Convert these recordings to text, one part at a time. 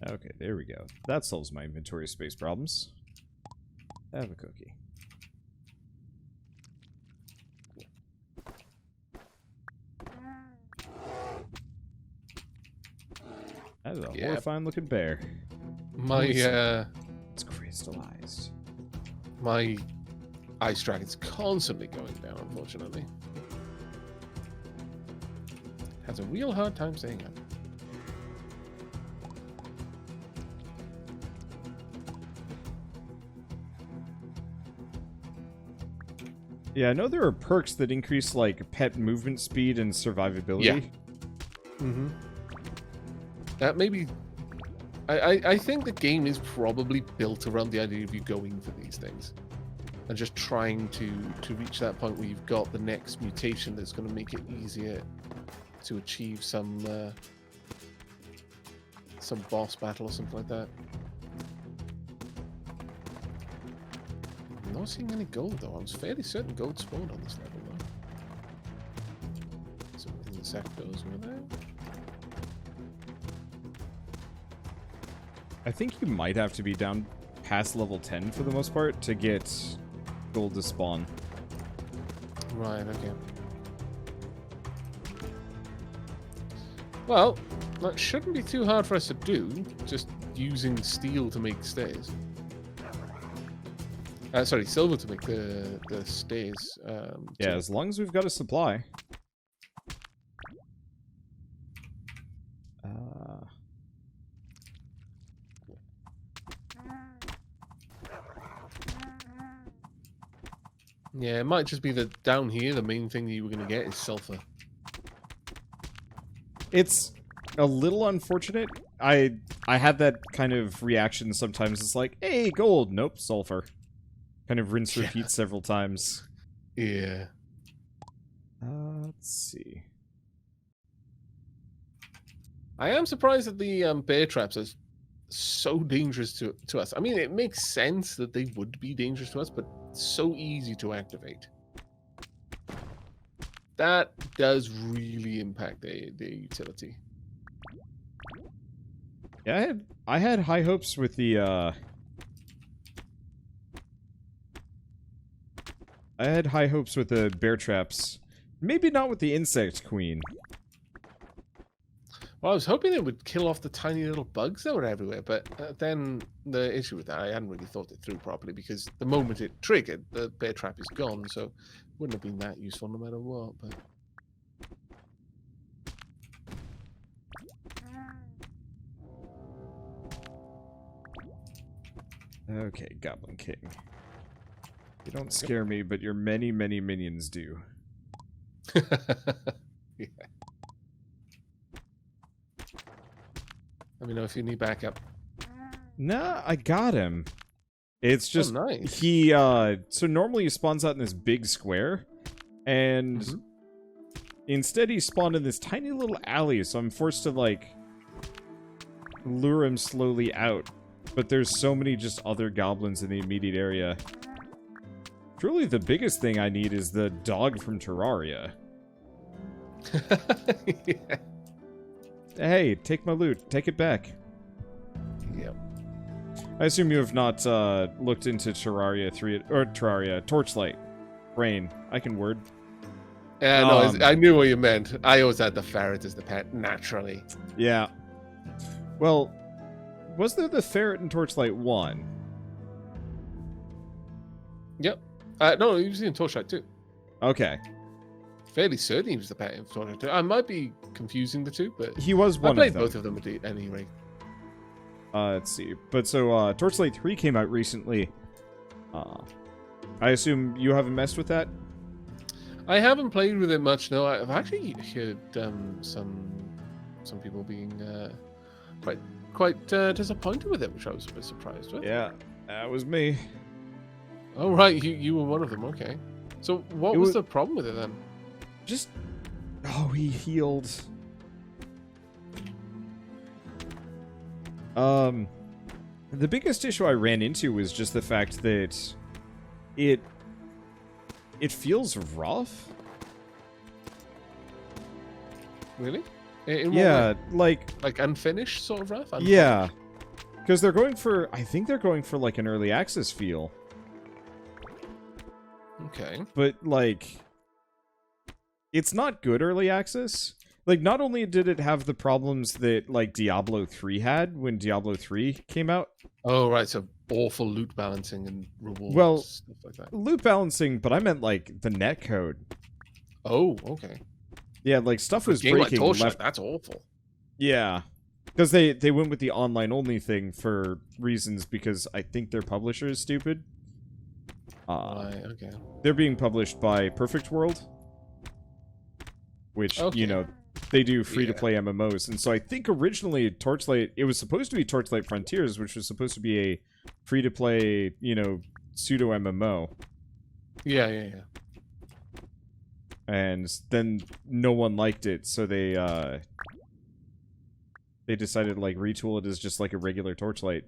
Okay, there we go. That solves my inventory space problems. Have a cookie. That is a horrifying looking bear. My It's crystallized. My ice dragon's constantly going down, unfortunately. Has a real hard time staying up. Yeah, I know there are perks that increase, like, pet movement speed and survivability. Yeah. Mm-hmm. That maybe... I think the game is probably built around the idea of you going for these things. And just trying to reach that point where you've got the next mutation that's going to make it easier to achieve some boss battle or something like that. I'm not seeing any gold though. I was fairly certain gold spawned on this level though. So in the sectors over there. I think you might have to be down past level 10 for the most part to get gold to spawn. Right, okay. Well, that shouldn't be too hard for us to do, just using steel to make stairs. Sorry, silver to make the stairs. Yeah, as long as we've got a supply. Yeah, it might just be that down here, the main thing that you were going to get is sulfur. It's a little unfortunate. I have that kind of reaction sometimes. It's like, hey, gold. Nope, sulfur. Kind of rinse, repeat several times. Yeah. Let's see. I am surprised that the bear traps are so dangerous to us. I mean, it makes sense that they would be dangerous to us, but so easy to activate. That does really impact their utility. Yeah, I had high hopes with the bear traps. Maybe not with the insect queen. Well, I was hoping it would kill off the tiny little bugs that were everywhere, but then the issue with that, I hadn't really thought it through properly, because the moment it triggered, the bear trap is gone, so it wouldn't have been that useful no matter what, but... Okay, Goblin King. You don't scare me, but your many, many minions do. Yeah. Let me know if you need backup. Nah, I got him. It's just nice. he so normally he spawns out in this big square, and instead he spawned in this tiny little alley, so I'm forced to like lure him slowly out. But there's so many just other goblins in the immediate area. Truly the biggest thing I need is the dog from Terraria. Yeah. Hey, take my loot. Take it back. Yep. I assume you have not looked into Terraria 3 or Terraria Torchlight. Brain. I can word. Yeah, no, I knew what you meant. I always had the ferret as the pet, naturally. Yeah. Well, was there the ferret in Torchlight 1? Yep. No, he was in Torchlight 2. Okay. Fairly certain he was the pet in Torchlight 2. I might be confusing the two, but he was one of them. I played both of them at any rate. Let's see. But so, Torchlight 3 came out recently. I assume you haven't messed with that? I haven't played with it much, no. I've actually heard some people being quite disappointed with it, which I was a bit surprised with. Yeah, that was me. Oh, right, you were one of them, okay. So what was the problem with it then? Just... Oh, he healed. The biggest issue I ran into was just the fact that it feels rough. Really? In what Yeah, way? Like unfinished sort of rough? Yeah. Because they're going for, I think they're going for like an early access feel. Okay. But like, it's not good early access. Like, not only did it have the problems that like Diablo 3 had when Diablo 3 came out. Oh, right. So awful loot balancing and rewards, well, stuff like that. Loot balancing, but I meant like the netcode. Oh, okay. Yeah, like stuff was breaking. breaking Like left. That's awful. Yeah, because they went with the online only thing for reasons because I think their publisher is stupid. Right. Okay. They're being published by Perfect World, which you know they do free-to-play MMOs, and so I think originally Torchlight, it was supposed to be Torchlight Frontiers, which was supposed to be a free-to-play, pseudo MMO. Yeah. And then no one liked it, so they decided to like retool it as just like a regular Torchlight.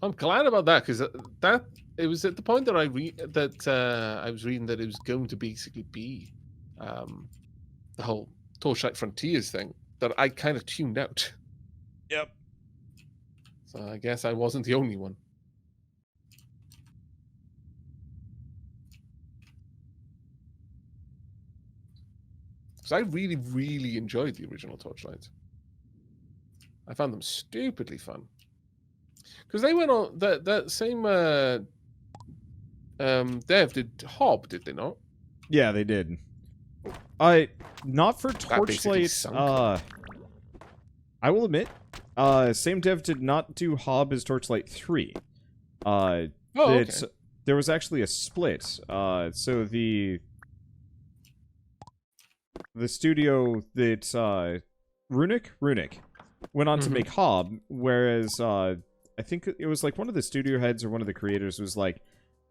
I'm glad about that because that it was at the point that I was reading that it was going to basically be the whole Torchlight Frontiers thing that I kind of tuned out. Yep. So I guess I wasn't the only one. Because I really, really enjoyed the original Torchlight. I found them stupidly fun. Because they went on that same dev did Hob, did they not? Yeah, they did. Not for Torchlight. I will admit, same dev did not do Hob as Torchlight 3. Okay. There was actually a split. So the studio that Runic went on to make Hob, whereas I think it was like one of the studio heads or one of the creators was like,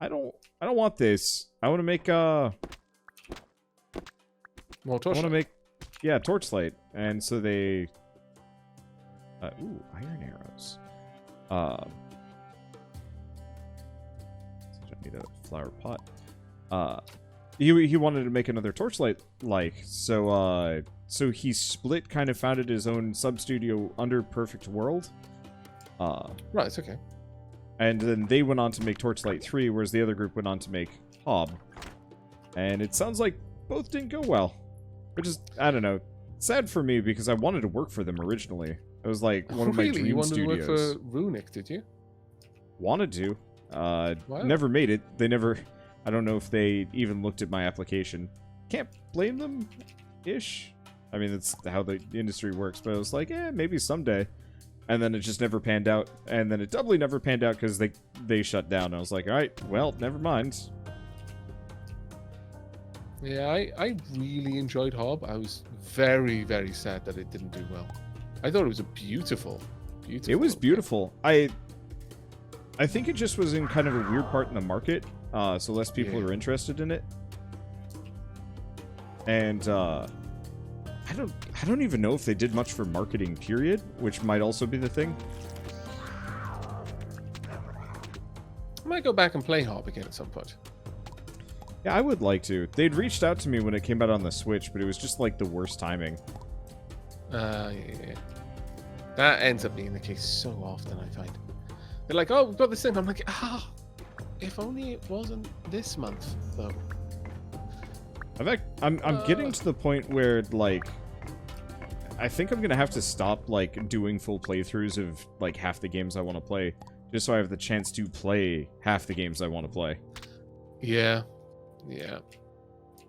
I don't want this. I want to make more Torchlight. I want to make Torchlight, and so they iron arrows. I need a flower pot. He wanted to make another Torchlight so he split, kind of founded his own sub studio under Perfect World. Right, it's okay. And then they went on to make Torchlight 3, whereas the other group went on to make Hob. And it sounds like both didn't go well. Which is, I don't know, sad for me because I wanted to work for them originally. It was like one of my dream you wanted studios. to work for Runic, did you? Wanted to. Wow. Never made it. They never... I don't know if they even looked at my application. Can't blame them, ish. I mean, that's how the industry works, but I was like, maybe someday. And then it just never panned out. And then it doubly never panned out because they shut down. I was like, alright, well, never mind. Yeah, I really enjoyed Hob. I was very, very sad that it didn't do well. I thought it was a beautiful. It was beautiful. I think it just was in kind of a weird part in the market, so less people were interested in it. And I don't even know if they did much for marketing, period, which might also be the thing. I might go back and play Hob again at some point. Yeah, I would like to. They'd reached out to me when it came out on the Switch, but it was just like the worst timing. Yeah. That ends up being the case so often, I find. They're like, oh, we've got this thing. I'm like, if only it wasn't this month, though. I'm getting to the point where, like, I think I'm going to have to stop, like, doing full playthroughs of, like, half the games I want to play, just so I have the chance to play half the games I want to play. Yeah.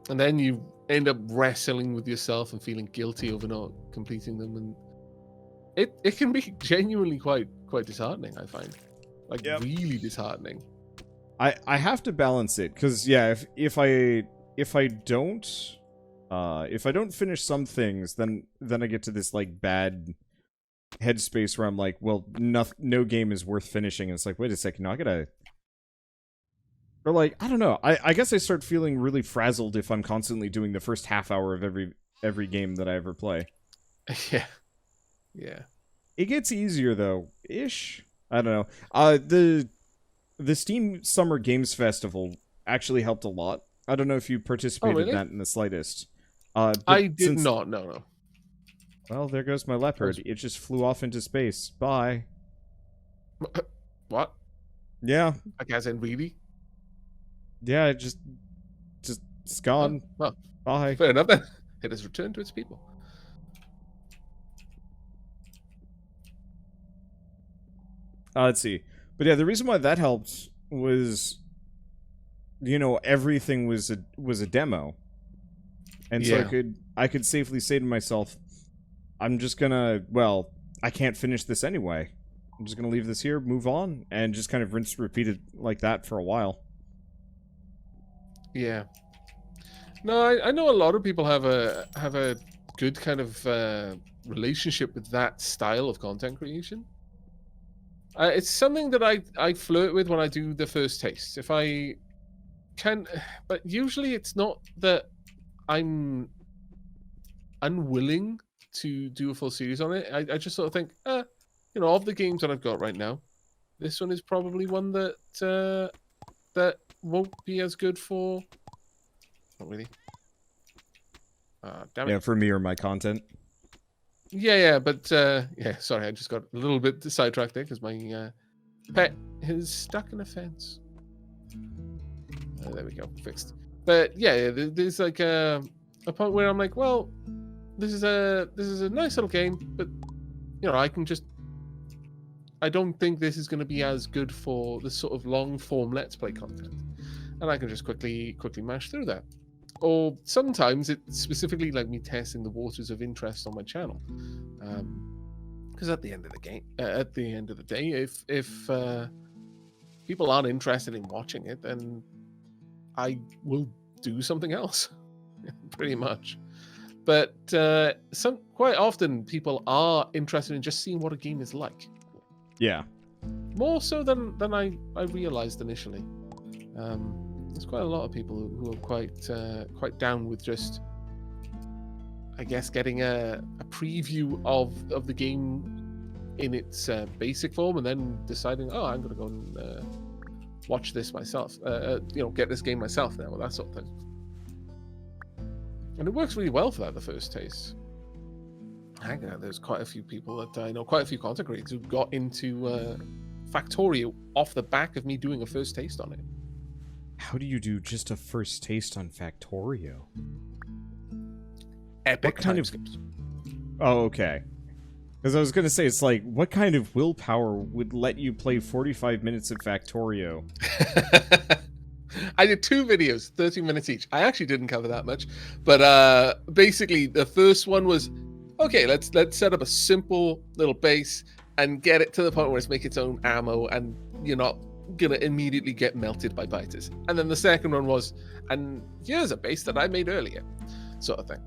And then you end up wrestling with yourself and feeling guilty over not completing them, and it can be genuinely quite disheartening, I find. Like, really disheartening. I have to balance it, because, yeah, if I don't finish some things, then I get to this, like, bad headspace where I'm like, well, no game is worth finishing, and it's like, wait a second, no, I gotta... Or, like, I don't know, I guess I start feeling really frazzled if I'm constantly doing the first half hour of every game that I ever play. Yeah. It gets easier, though, ish. I don't know. The Steam Summer Games Festival actually helped a lot. I don't know if you participated in that in the slightest. I did not, no. Well, there goes my leopard. It just flew off into space. Bye. What? Yeah. I guess in really? Yeah, just it's gone. Oh, well, Bye. fair enough then. It has returned to its people. Let's see. But yeah, the reason why that helped was, everything was a demo. And so Yeah. I could safely say to myself, I'm just gonna, I can't finish this anyway. I'm just gonna leave this here, move on, and just kind of rinse and repeat it like that for a while. Yeah. No, I know a lot of people have a good kind of relationship with that style of content creation. It's something that I flirt with when I do the first taste. If I can, but usually it's not that I'm unwilling to do a full series on it. I just sort of think, of the games that I've got right now, this one is probably one that that won't be as good for. Not really. Damn it. Yeah, for me or my content. Yeah, but yeah. Sorry, I just got a little bit sidetracked there because my pet is stuck in a fence. There we go, fixed. But yeah, there's like a point where I'm like, well, this is a nice little game, but I don't think this is going to be as good for the sort of long form Let's Play content, and I can just quickly mash through that. Or sometimes it's specifically like me testing the waters of interest on my channel, because at the end of the day, if people aren't interested in watching it, then I will do something else, pretty much. But quite often people are interested in just seeing what a game is like. Yeah. More so than I realized initially. There's quite a lot of people who are quite down with just, I guess, getting a preview of the game in its basic form, and then deciding, I'm going to go and watch this myself. Get this game myself now, that sort of thing. And it works really well for that, the first taste. There's quite a few people that I know, quite a few content creators who got into Factorio off the back of me doing a first taste on it. How do you do just a first taste on Factorio? Epic kind of skips. Oh, okay. Because I was going to say, it's like, what kind of willpower would let you play 45 minutes of Factorio? I did 2 videos, 30 minutes each. I actually didn't cover that much. But basically, the first one was, okay, let's set up a simple little base and get it to the point where it's make its own ammo and you're not gonna immediately get melted by biters. And then the second one was, and here's a base that I made earlier, sort of thing.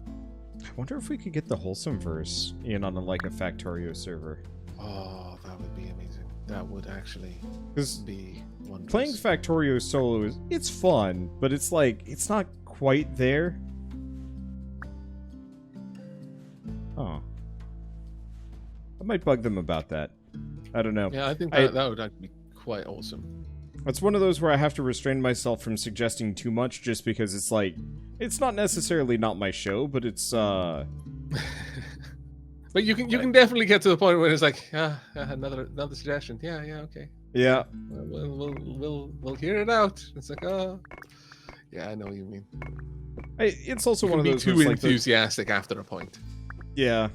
I wonder if we could get the Wholesome Verse in on a Factorio server. Oh, that would be amazing. That would actually be wonderful. Playing Factorio solo it's fun, but it's like, it's not quite there. Oh. I might bug them about that. I don't know. Yeah, I think that would actually be quite awesome. It's one of those where I have to restrain myself from suggesting too much, just because it's like, it's not necessarily not my show, but it's But you can definitely get to the point where it's like, another suggestion. Yeah, okay. Yeah. We'll hear it out. It's like, yeah, I know what you mean. It's also one of those too enthusiastic after a point. Yeah.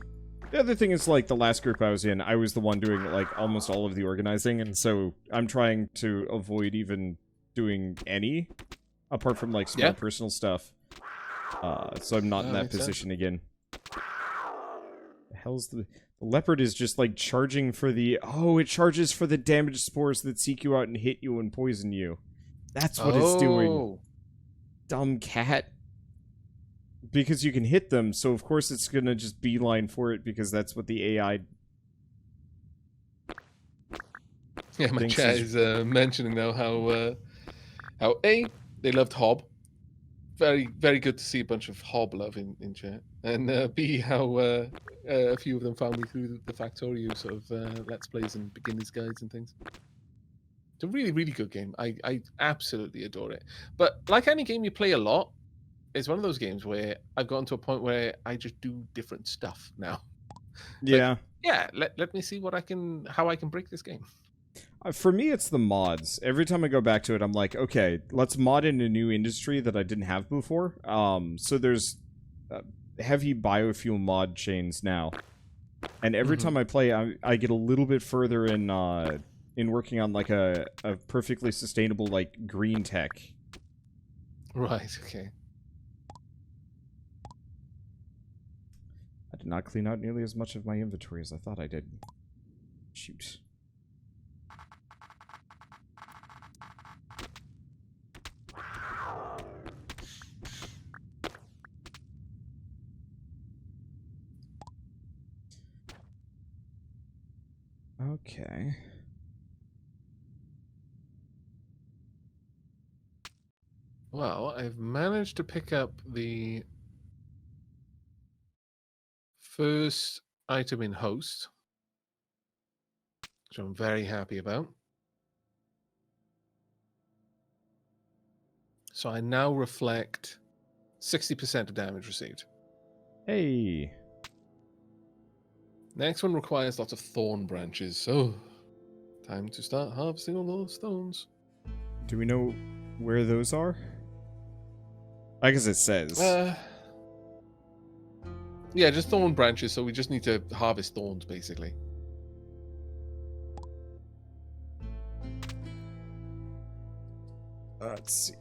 The other thing is, like, the last group I was in, I was the one doing, like, almost all of the organizing, and so I'm trying to avoid even doing any, apart from, like, small personal stuff. So I'm not in that position again. The hell's the leopard is just, like, charging for the... Oh, it charges for the damage spores that seek you out and hit you and poison you. That's what it's doing. Dumb cat. Because you can hit them, so of course it's gonna just beeline for it, because that's what the AI... Yeah, my chat is mentioning now how A, they loved Hob. Very, very good to see a bunch of Hob love in chat. And B, how a few of them found me through the Factorio sort of Let's Plays and beginners guides and things. It's a really, really good game. I absolutely adore it. But like any game you play a lot, it's one of those games where I've gotten to a point where I just do different stuff now. Yeah. Like, let me see how I can break this game. For me, it's the mods. Every time I go back to it, I'm like, okay, let's mod in a new industry that I didn't have before. So there's heavy biofuel mod chains now, and every time I play, I get a little bit further in working on like a perfectly sustainable like green tech. Right. Okay. I did not clean out nearly as much of my inventory as I thought I did. Shoot. Okay. Well, I've managed to pick up the first item in host, which I'm very happy about. So I now reflect 60% of damage received. Hey. Next one requires lots of thorn branches, so time to start harvesting all those stones. Do we know where those are? I guess it says. Yeah, just thorn branches, so we just need to harvest thorns, basically. Let's see.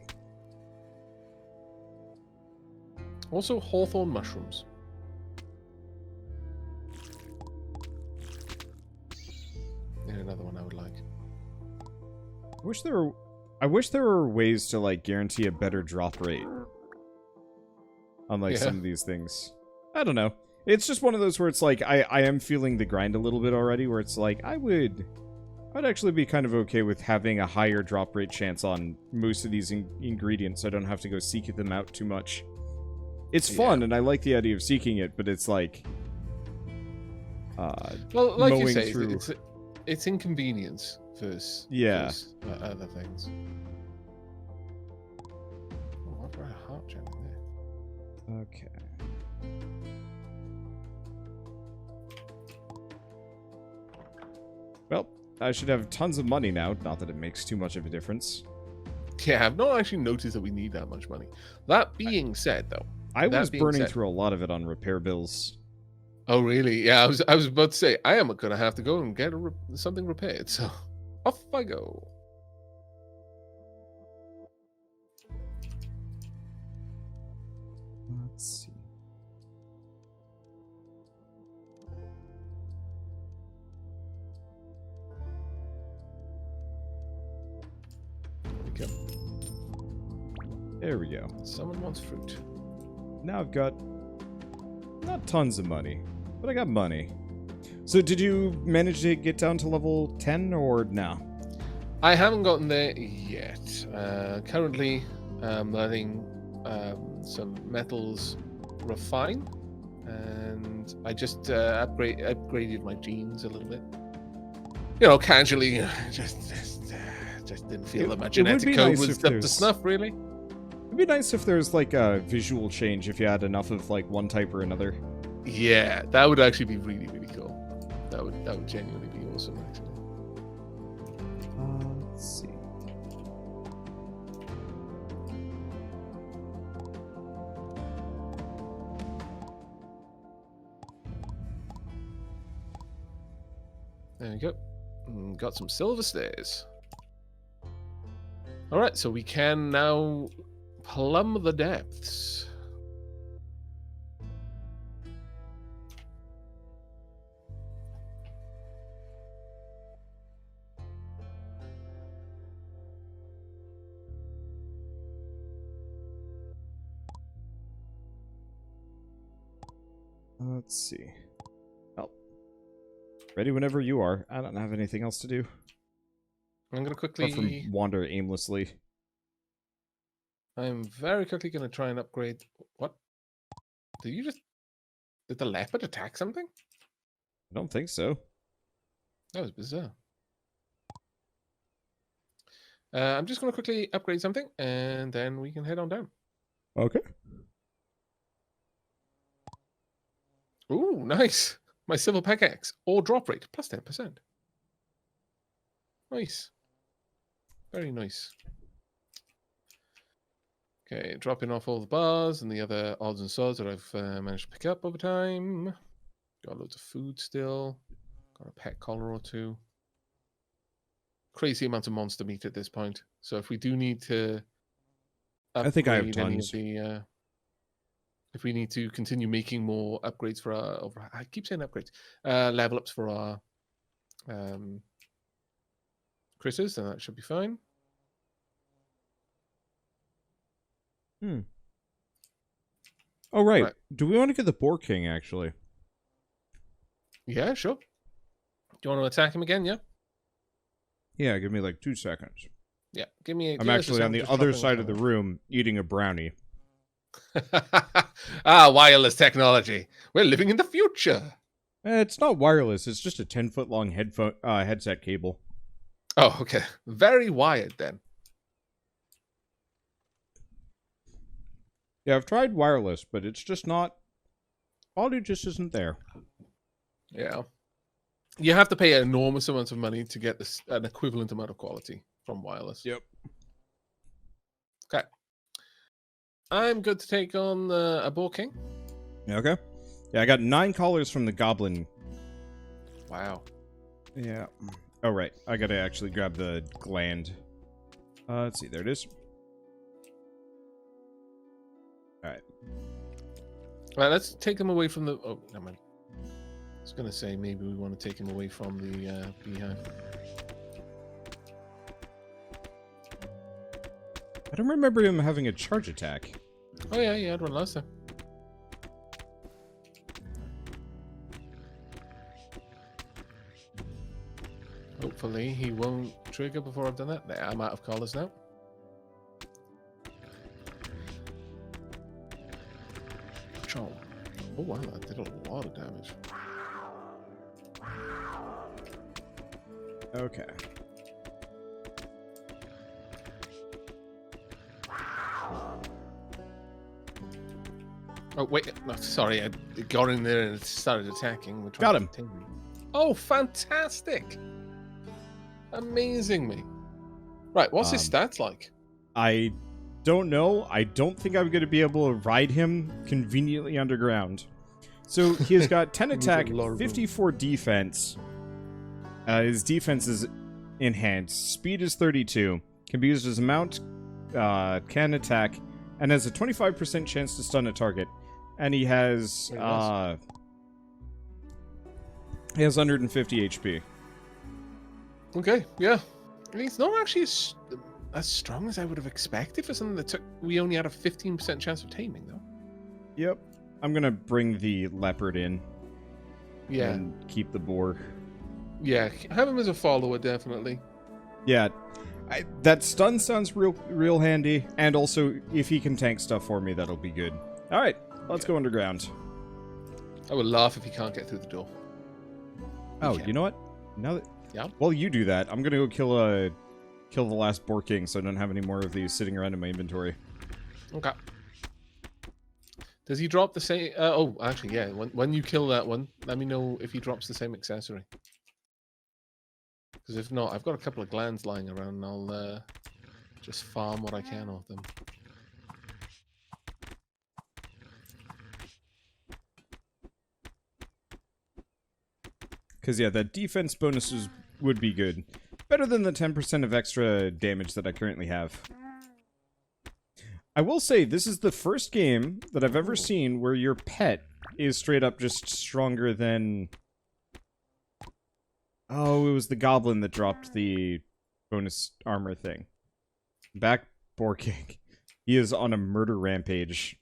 Also, hawthorn mushrooms. Yeah, another one I would like. I wish there were ways to like guarantee a better drop rate on like some of these things. I don't know. It's just one of those where it's like I am feeling the grind a little bit already, where it's like I'd actually be kind of okay with having a higher drop rate chance on most of these ingredients, so I don't have to go seek them out too much. It's fun, and I like the idea of seeking it, but it's like well, like you mowing say, through. it's inconvenience versus other things. Oh, I've got a heart gem in there. Okay. Well, I should have tons of money now, not that it makes too much of a difference. Yeah, I've not actually noticed that we need that much money. That being said, though, I was burning through a lot of it on repair bills. Oh, really? Yeah, I was about to say, I am going to have to go and get something repaired, so off I go. Let's see. There we go. There we go. Someone wants fruit. Now I've got not tons of money, but I got money. So did you manage to get down to level 10 or no? I haven't gotten there yet. Currently, letting some metals refine, and I just upgraded my genes a little bit. You know, casually, just didn't feel that my genetic code was up to snuff, really. It'd be nice if there's like a visual change if you had enough of like one type or another. Yeah, that would actually be really, really cool. That would genuinely be awesome, actually. Let's see. There we go. Got some silver stairs. All right, so we can now plumb the depths. Let's see. Oh. Ready whenever you are. I don't have anything else to do. I'm going to quickly... Apart from wander aimlessly. I'm very quickly going to try and upgrade... What? Did the leopard attack something? I don't think so. That was bizarre. I'm just going to quickly upgrade something, and then we can head on down. Okay. Ooh, nice. My silver pickaxe. Or drop rate, plus 10%. Nice. Very nice. Okay, dropping off all the bars and the other odds and sods that I've managed to pick up over time. Got loads of food still. Got a pet collar or two. Crazy amount of monster meat at this point. So if we do need to I think I have upgrade any of tons. the if we need to continue making more upgrades for our I keep saying upgrades. Level ups for our critters, then that should be fine. Oh, right. Do we want to get the Boar King, actually? Yeah, sure. Do you want to attack him again? Yeah? Yeah, give me like 2 seconds. Yeah, give me I'm actually on the other side of the room eating a brownie. Wireless technology. We're living in the future. It's not wireless. It's just a 10-foot-long headset cable. Oh, okay. Very wired, then. Yeah, I've tried wireless, but it's just not... Quality just isn't there. Yeah. You have to pay an enormous amount of money to get an equivalent amount of quality from wireless. Yep. Okay. I'm good to take on a Boar King. Okay. Yeah, I got 9 collars from the Goblin. Wow. Yeah. Oh, right. I gotta actually grab the gland. Let's see. There it is. Alright. Alright, let's take him away from the... Oh, never mind. I was going to say maybe we want to take him away from the beehive. I don't remember him having a charge attack. Oh, yeah, you had one last time. Hopefully he won't trigger before I've done that. There, I'm out of collars now. Chomp. Oh wow, that did a lot of damage. Okay. Oh wait, no, sorry, I got in there and it started attacking. We're Got him. Oh, fantastic! Amazing me. Right, what's his stats like? I don't know. I don't think I'm going to be able to ride him conveniently underground. So he has got 10 attack, 54 defense. His defense is enhanced. Speed is 32. Can be used as a mount. Can attack. And has a 25% chance to stun a target. And he has... he has 150 HP. Okay, yeah. He's not actually as strong as I would have expected for something that took... We only had a 15% chance of taming, though. Yep. I'm gonna bring the leopard in. Yeah. And keep the boar. Yeah, have him as a follower, definitely. Yeah. That stun sounds real handy. And also, if he can tank stuff for me, that'll be good. Alright, let's go underground. I would laugh if he can't get through the door. Oh, you know what? Now that... Yeah? While you do that, I'm gonna go kill the last Boar King so I don't have any more of these sitting around in my inventory. Okay. Does he drop the same... oh, actually, yeah. When you kill that one, let me know if he drops the same accessory. Because if not, I've got a couple of glands lying around and I'll just farm what I can of them. Because, yeah, that defense bonuses would be good. Better than the 10% of extra damage that I currently have. I will say, this is the first game that I've ever seen where your pet is straight up just stronger than... Oh, it was the goblin that dropped the bonus armor thing. Back Boar King. He is on a murder rampage.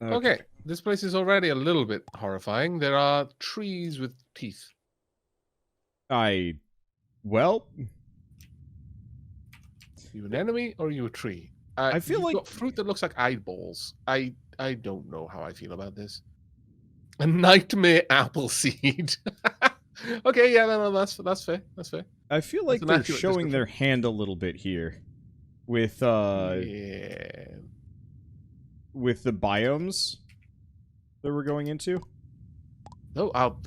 Okay, this place is already a little bit horrifying. There are trees with teeth. Well... You an enemy or are you a tree? I feel like... Got fruit that looks like eyeballs. I don't know how I feel about this. A nightmare apple seed. Okay, yeah, no, that's fair. That's fair. I feel like they're showing their hand a little bit here. With, yeah. With the biomes that we're going into. No,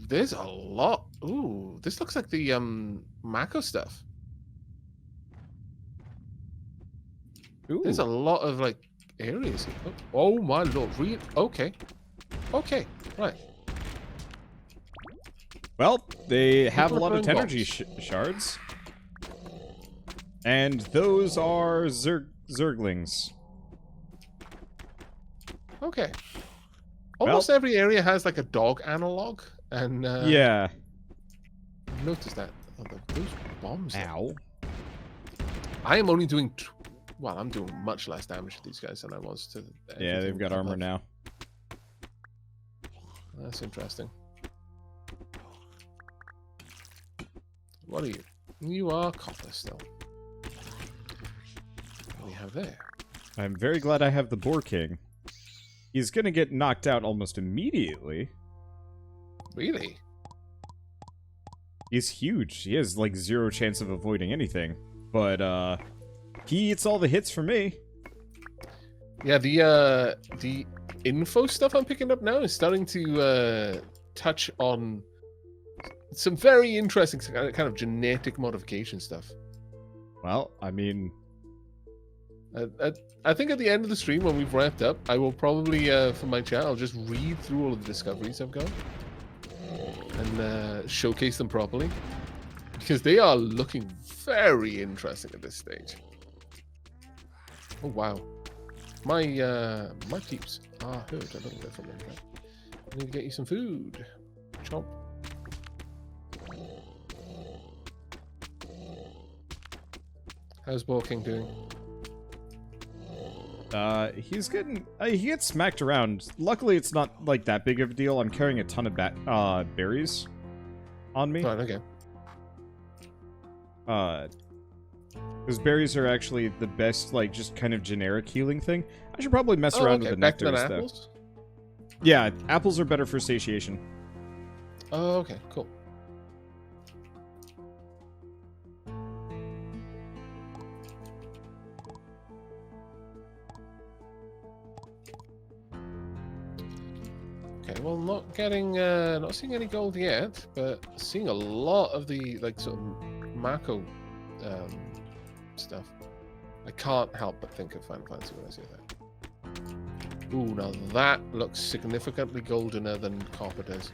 there's a lot. Ooh, this looks like the Mako stuff. Ooh. There's a lot of like areas here. Oh my lord! Okay, okay, right. Well, they have a People are lot of throwing energy bombs. shards. And those are Zerglings. Okay. Almost Well, every area has like a dog analog, and yeah. notice that. Oh, those bombs. Ow. I am only doing. Well, I'm doing much less damage to these guys than I was to. Yeah, they've got armor above. now. That's interesting. What are you? You are copper still. What do we have there? I'm very glad I have the Boar King. He's gonna get knocked out almost immediately. Really? He's huge. He has like 0 chance of avoiding anything. But he eats all the hits for me. Yeah, the info stuff I'm picking up now is starting to touch on some very interesting kind of genetic modification stuff. Well, I mean, I think at the end of the stream, when we've wrapped up, I will probably, for my channel, just read through all of the discoveries I've got and showcase them properly, because they are looking very interesting at this stage. Oh wow, my peeps are hurt a little bit from that. I need to get you some food. Chomp. How's Borking doing? he's getting... he gets smacked around. Luckily, it's not, like, that big of a deal. I'm carrying a ton of berries on me. Right, okay. Because berries are actually the best, like, just kind of generic healing thing. I should probably mess around with the Better than nectars, though. apples? Yeah, apples are better for satiation. Oh, okay, cool. Okay, well, not seeing any gold yet, but seeing a lot of the like sort of Mako stuff. I can't help but think of Final Fantasy when I see that. Ooh, now that looks significantly goldener than copper does.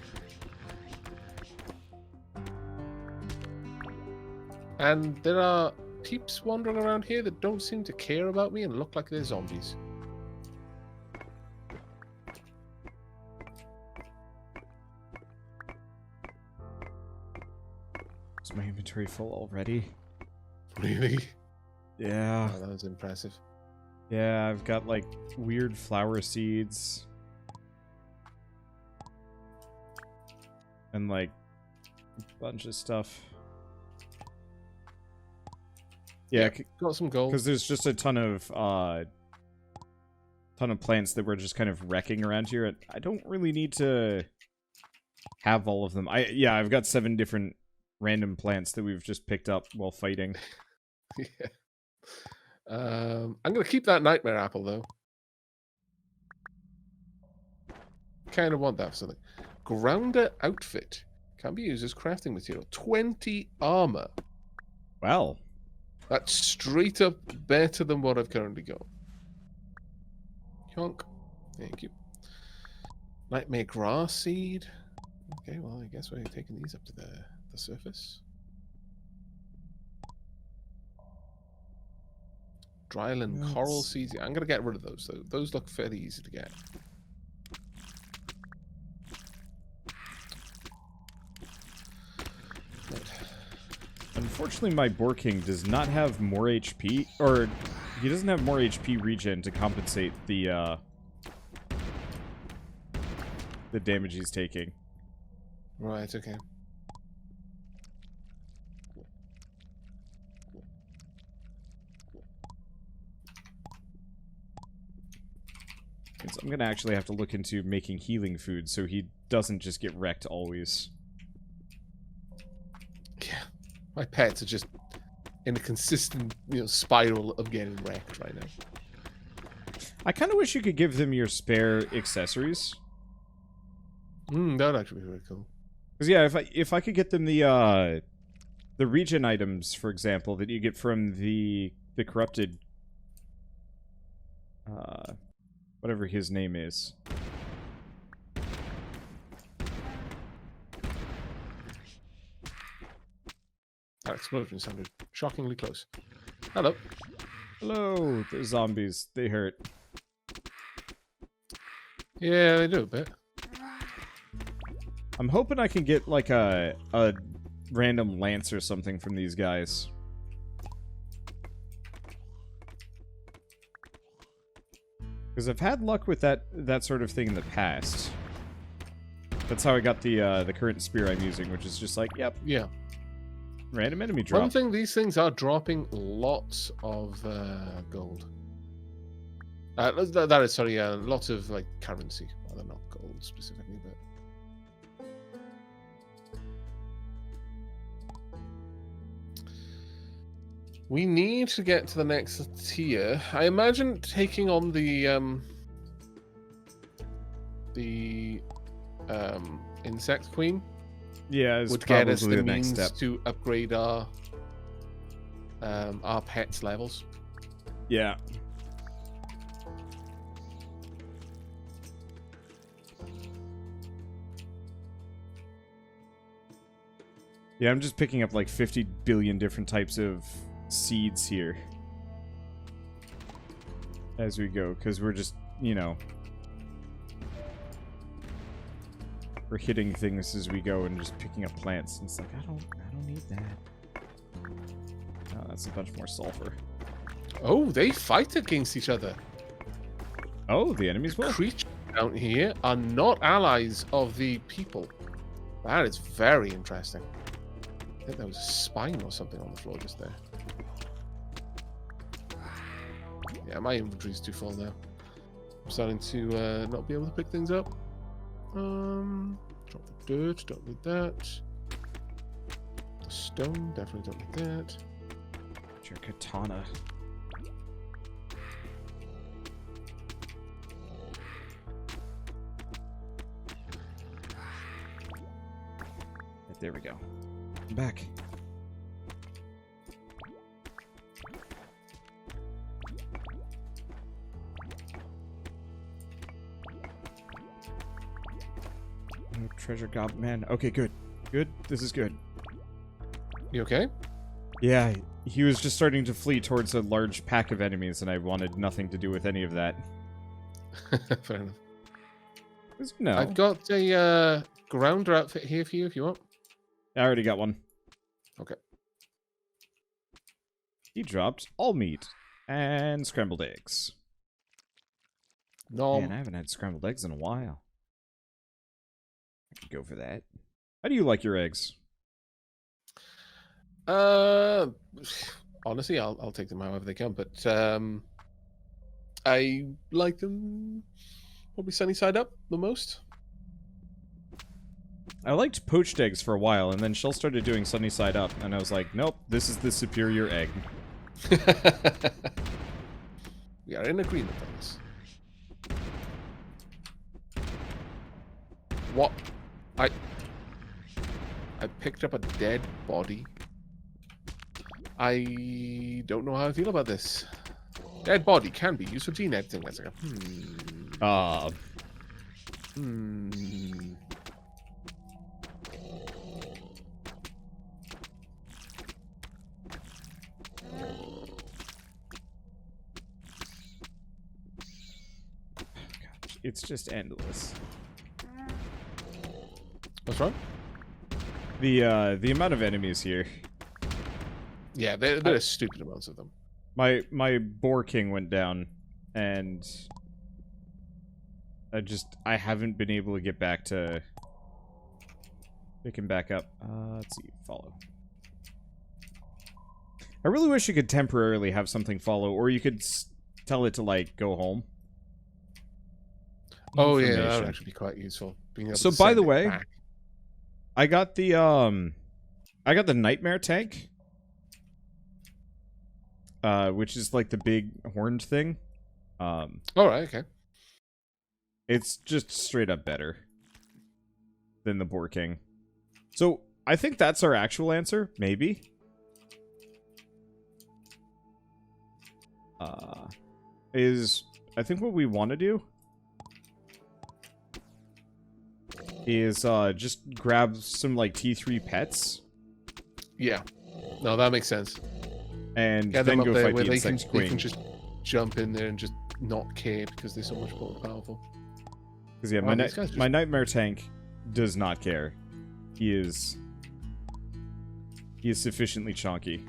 And there are peeps wandering around here that don't seem to care about me and look like they're zombies. Is my inventory full already? Really? Yeah. Oh, that was impressive. Yeah, I've got, like, weird flower seeds. And, like, a bunch of stuff. Yeah, got some gold. because there's just a ton of plants that we're just kind of wrecking around here. And I don't really need to have all of them. I've got 7 different random plants that we've just picked up while fighting. Yeah. I'm gonna keep that nightmare apple though. Kind of want that for something. Grounder outfit can be used as crafting material. 20 armor. Well, That's straight up better than what I've currently got. Honk. Thank you. Nightmare grass seed. Okay, well, I guess we're taking these up to the surface. Dryland coral seeds. I'm going to get rid of those, though. Those look fairly easy to get. unfortunately, my Boar King does not have more HP, or he doesn't have more HP regen to compensate the damage he's taking. Right, okay. So I'm gonna actually have to look into making healing food so he doesn't just get wrecked always. Yeah. My pets are just in a consistent, spiral of getting wrecked right now. I kind of wish you could give them your spare accessories. That would actually be very cool. Because yeah, if I could get them the regen items, for example, that you get from the corrupted, whatever his name is. That explosion sounded shockingly close. Hello. Hello, the zombies. They hurt. Yeah, they do a bit. I'm hoping I can get like a random lance or something from these guys. Because I've had luck with that sort of thing in the past. That's how I got the current spear I'm using, which is just like, yep, Yeah. random enemy drop. One thing, these things are dropping lots of gold. That is, sorry, lots of like currency. Well, not gold specifically, but. We need to get to the next tier. I imagine taking on the insect queen. Yeah, would get us the next means step. to upgrade our pets' levels. Yeah. Yeah, I'm just picking up like 50 billion different types of seeds here as we go, because we're just, you know, we're hitting things as we go and just picking up plants. And it's like, I don't need that. Oh, that's a bunch more sulfur. Oh, they fight against each other. Oh, the enemies will. Creatures down here are not allies of the people. That is very interesting. I think there was a spine or something on the floor just there. Yeah, my inventory's too full now. I'm starting to not be able to pick things up. Drop the dirt, don't need that. The stone, definitely don't need that. Your katana. There we go. I'm back. Oh, treasure goblin man. Okay, good. Good. This is good. You okay? Yeah, he was just starting to flee towards a large pack of enemies, and I wanted nothing to do with any of that. Fair enough. No. I've got a grounder outfit here for you if you want. I already got one. Okay. He dropped all meat and scrambled eggs. No. Man, I haven't had scrambled eggs in a while. I could go for that. How do you like your eggs? Honestly, I'll take them however they come, but I like them probably sunny side up the most. I liked poached eggs for a while, and then Shell started doing sunny side up, and I was like, nope, this is the superior egg. We are in agreement on this. What? I picked up a dead body. I don't know how I feel about this. Dead body can be used for gene editing. That's like a It's just endless. What's wrong? The amount of enemies here. Yeah, there are stupid amounts of them. My Boar King went down, and I haven't been able to get back to pick him back up. Let's see, follow. I really wish you could temporarily have something follow, or you could tell it to like go home. Oh yeah, that would actually be quite useful. Being able so to by send the it way, back. I got the nightmare tank, which is like the big horned thing. All right, okay. It's just straight up better. than the Boar King. So I think that's our actual answer, maybe. I think what we want to do is just grab some like T3 pets. Yeah. No, that makes sense. And Get then them up go there fight where the they insect can queen. just jump in there and just not care because they're so much more powerful. Because yeah, my nightmare tank does not care. He is sufficiently chonky.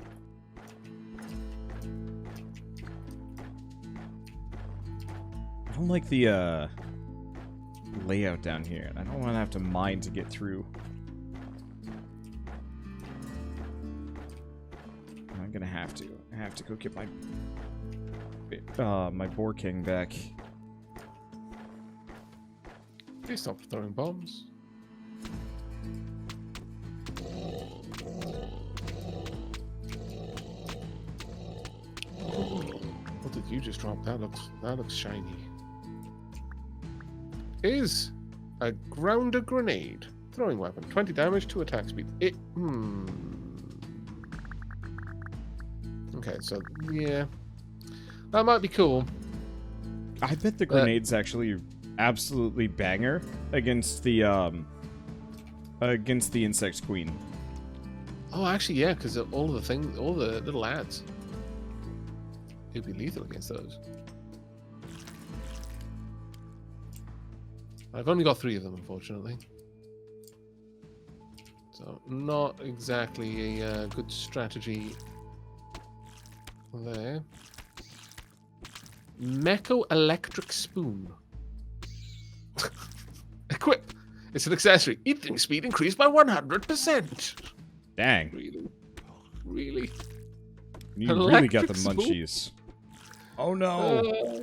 I don't like the layout down here. I don't want to have to mine to get through. I'm gonna have to. I have to go get my my Boar King back. Please stop throwing bombs. What did you just drop? That looks shiny. Is a grounder grenade. Throwing weapon. 20 damage, 2 attack speed. Okay, so yeah. That might be cool. I bet the grenade's actually absolutely banger against the insect queen. Oh, actually, yeah, because all the little ads. It'd be lethal against those. I've only got 3 of them, unfortunately. So, not exactly a good strategy there. Mecho Electric Spoon. Equip. It's an accessory. Eating speed increased by 100%. Dang. Really? Really? You really got the munchies. Oh no.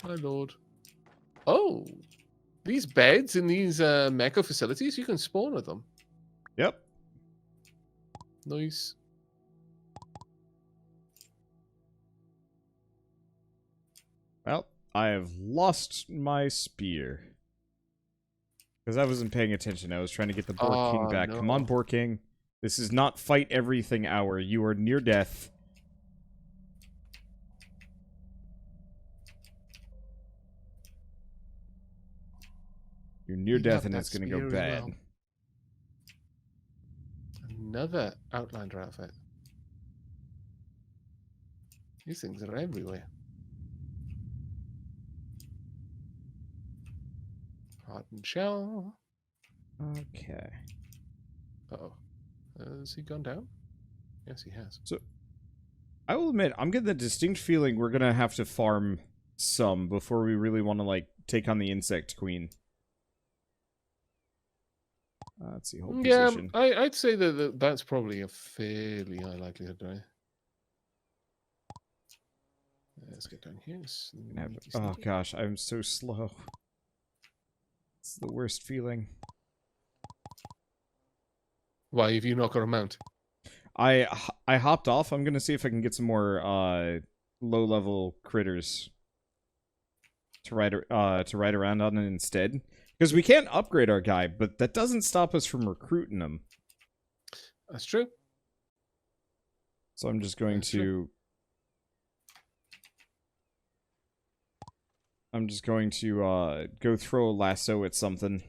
My lord. Oh. These beds in these mecha facilities, you can spawn with them. Yep. Nice. Well, I have lost my spear. Because I wasn't paying attention. I was trying to get the Boar King back. No. Come on, Boar King. This is not fight everything hour. You are near death. You're near death and it's going to go bad. Well. Another Outlander outfit. These things are everywhere. Hardened shell. Okay. Uh-oh. Has he gone down? Yes, he has. So, I will admit, I'm getting the distinct feeling we're going to have to farm some before we really want to, like, take on the insect queen. Let's see, hold position. Yeah, I'd say that's probably a fairly high likelihood, right? Let's get down here. Oh gosh, I'm so slow. It's the worst feeling. Why have you not got a mount? I hopped off. I'm gonna see if I can get some more low-level critters to ride around on it instead. Because we can't upgrade our guy, but that doesn't stop us from recruiting him. That's true. So I'm just going to... I'm just going to go throw a lasso at something.